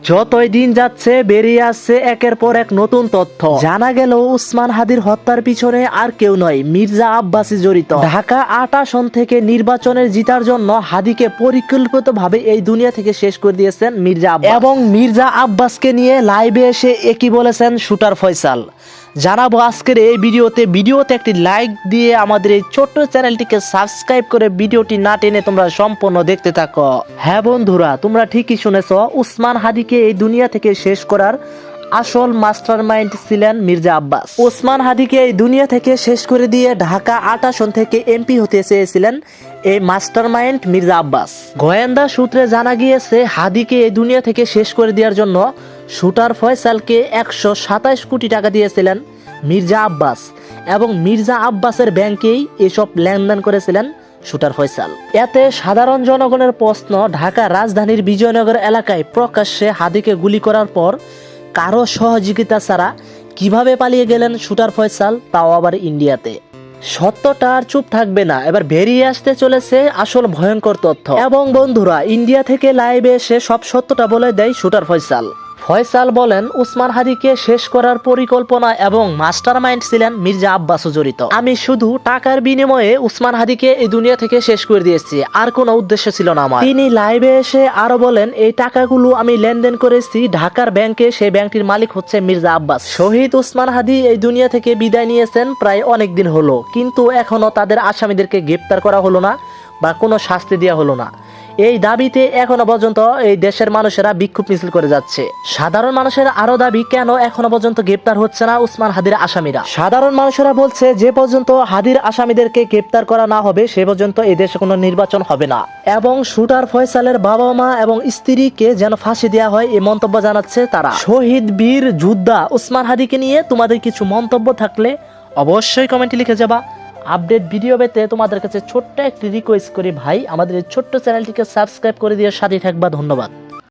যতই দিন যাচ্ছে বেরিয়ে আসছে একের পর এক নতুন তথ্য। জানা গেল উসমান হাদির হত্যার পিছনে আর কেউ নয়, মির্জা আব্বাসী জড়িত। ঢাকা ৮ আসন থেকে নির্বাচনের জিতার জন্য হাদিকে পরিকল্পিতভাবে এই দুনিয়া থেকে শেষ করে দিয়েছেন মির্জা আব্বাস। এবং মির্জা আব্বাসকে নিয়ে লাইভে এসে একই বলেছেন শুটার ফয়সাল। জানাবো আজকের এই ভিডিওতে একটি লাইক দিয়ে আমাদের এই ছোট্ট চ্যানেলটিকে সাবস্ক্রাইব করে ভিডিওটি না টেনে তোমরা সম্পূর্ণ দেখতে থাকো। হ্যাঁ বন্ধুরা, তোমরা ঠিকই শুনেছ, উসমান হাদিকে এই দুনিয়া থেকে শেষ করার আসল মাস্টারমাইন্ড ছিলেন মির্জা আব্বাস। উসমান হাদিকে এই দুনিয়া থেকে শেষ করে দিয়ে ঢাকা ৮ আসন থেকে এমপি হতে চেয়েছিলেন এই মাস্টারমাইন্ড মির্জা আব্বাস। গোয়েন্দা সূত্রে জানা গিয়েছে, হাদিকে এই দুনিয়া থেকে শেষ করে দেওয়ার জন্য শুটার ফয়সালকে ১২৭ কোটি টাকা দিয়েছিলেন মির্জা আব্বাস, এবং মির্জা আব্বাসের ব্যাংকেই এসব লেনদেন করেছিলেন শুটার ফয়সাল। এতে সাধারণ জনগণের প্রশ্ন, ঢাকা রাজধানীর বিজয়নগর এলাকায় প্রকাশ্যে হাদিকে গুলি করার পর কারো সহযোগিতা ছাড়া কিভাবে পালিয়ে গেলেন শুটার ফয়সাল, তাও আবার ইন্ডিয়াতে। সত্যটা আর চুপ থাকবে না, এবার বেরিয়ে আসতে চলেছে আসল ভয়ঙ্কর তথ্য। এবং বন্ধুরা, ইন্ডিয়া থেকে লাইভে এসে সব সত্যটা বলে দেয় শুটার ফয়সাল। ফয়সাল বলেন, উসমান হাদিকে শেষ করার পরিকল্পনা এবং মাস্টারমাইন্ড ছিলেন মির্জা আব্বাসও জড়িত। আমি শুধু টাকার বিনিময়ে উসমান হাদিকে এই দুনিয়া থেকে শেষ করে দিয়েছি, আর কোনো উদ্দেশ্য ছিল না আমার। তিনি লাইভে এসে আরো বলেন, এই টাকাগুলো আমি লেনদেন করেছি ঢাকার ব্যাংকে, সেই ব্যাংকটির মালিক হচ্ছে মির্জা আব্বাস। শহীদ উসমান হাদি এই দুনিয়া থেকে বিদায় নিয়েছেন প্রায় অনেক দিন হলো, কিন্তু এখনো তাদের আসামিদেরকে গ্রেপ্তার করা হলো না বা কোনো শাস্তি দেওয়া হলো না। এই দাবিতে এখনো পর্যন্ত এই দেশের মানুষেরা বিক্ষোভ মিছিল করে যাচ্ছে। সাধারণ মানুষের আরো দাবি, কেন এখনো পর্যন্ত গ্রেপ্তার হচ্ছে না উসমান হাদির আসামিরা। সাধারণ মানুষেরা বলছে, যে পর্যন্ত হাদির আসামিদেরকে গ্রেপ্তার করা না হবে সে পর্যন্ত এই দেশে কোনো নির্বাচন হবে না, এবং শুটার ফয়সালের বাবা মা এবং স্ত্রীকে যেন ফাঁসি দেওয়া হয়, এই মন্তব্য জানাচ্ছে তারা। শহীদ বীর যোদ্ধা উসমান হাদিকে নিয়ে তোমাদের কিছু মন্তব্য থাকলে অবশ্যই কমেন্টে লিখে যাবা। আপডেট ভিডিও পেতে তোমাদের কাছে ছোট্ট একটি রিকোয়েস্ট করি ভাই, আমাদের এই ছোট্ট চ্যানেলটিকে সাবস্ক্রাইব করে দিয়ে সাথে থাকবা। ধন্যবাদ।